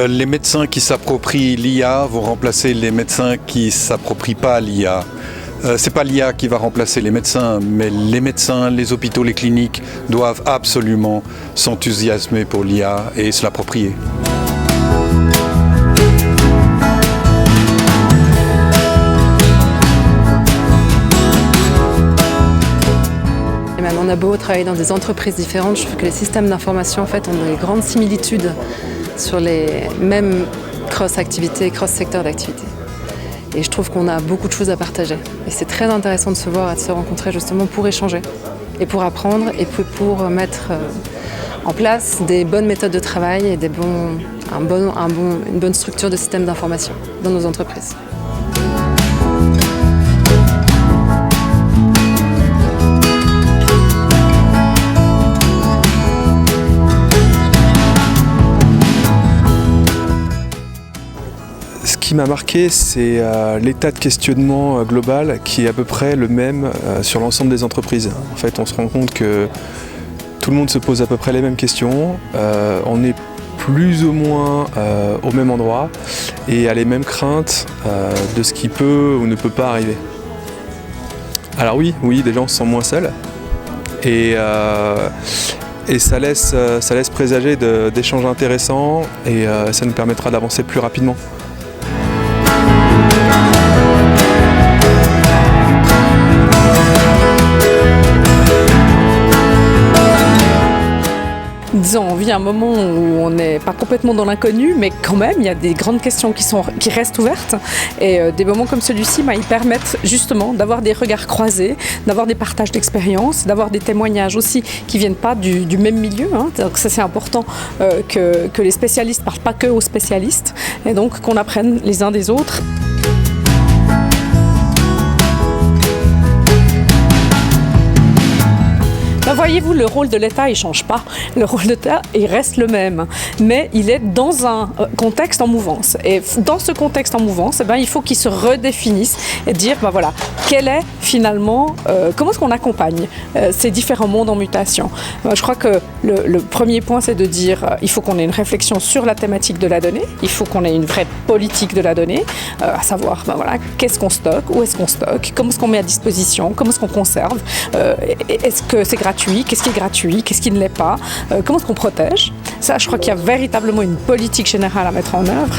Les médecins qui s'approprient l'IA vont remplacer les médecins qui ne s'approprient pas l'IA. C'est pas l'IA qui va remplacer les médecins, mais les médecins, les hôpitaux, les cliniques doivent absolument s'enthousiasmer pour l'IA et se l'approprier. Et même on a beau travailler dans des entreprises différentes, je trouve que les systèmes d'information en fait, ont des grandes similitudes sur les mêmes cross-activités, cross-secteurs d'activité. Et je trouve qu'on a beaucoup de choses à partager. Et c'est très intéressant de se voir et de se rencontrer justement pour échanger et pour apprendre et pour mettre en place des bonnes méthodes de travail et une bonne structure de système d'information dans nos entreprises. Ce qui m'a marqué, c'est l'état de questionnement global qui est à peu près le même sur l'ensemble des entreprises. En fait, on se rend compte que tout le monde se pose à peu près les mêmes questions, on est plus ou moins au même endroit et a les mêmes craintes de ce qui peut ou ne peut pas arriver. Alors oui, déjà on se sent moins seul et ça laisse présager d'échanges intéressants et ça nous permettra d'avancer plus rapidement. Disons, on vit un moment où on n'est pas complètement dans l'inconnu, mais quand même, il y a des grandes questions qui restent ouvertes. Et des moments comme celui-ci, ils permettent justement d'avoir des regards croisés, d'avoir des partages d'expériences, d'avoir des témoignages aussi qui ne viennent pas du même milieu. Donc ça, c'est important que les spécialistes ne parlent pas que aux spécialistes, et donc qu'on apprenne les uns des autres. Voyez-vous, le rôle de l'État, il ne change pas. Le rôle de l'État, il reste le même. Mais il est dans un contexte en mouvance. Et dans ce contexte en mouvance, il faut qu'il se redéfinisse et dire, voilà, quel est finalement, comment est-ce qu'on accompagne ces différents mondes en mutation. Je crois que le premier point, c'est de dire, il faut qu'on ait une réflexion sur la thématique de la donnée. Il faut qu'on ait une vraie politique de la donnée, à savoir, qu'est-ce qu'on stocke, où est-ce qu'on stocke, comment est-ce qu'on met à disposition, comment est-ce qu'on conserve, est-ce que c'est gratuit, qu'est-ce qui est gratuit, qu'est-ce qui ne l'est pas, comment est-ce qu'on protège. Ça, je crois qu'il y a véritablement une politique générale à mettre en œuvre.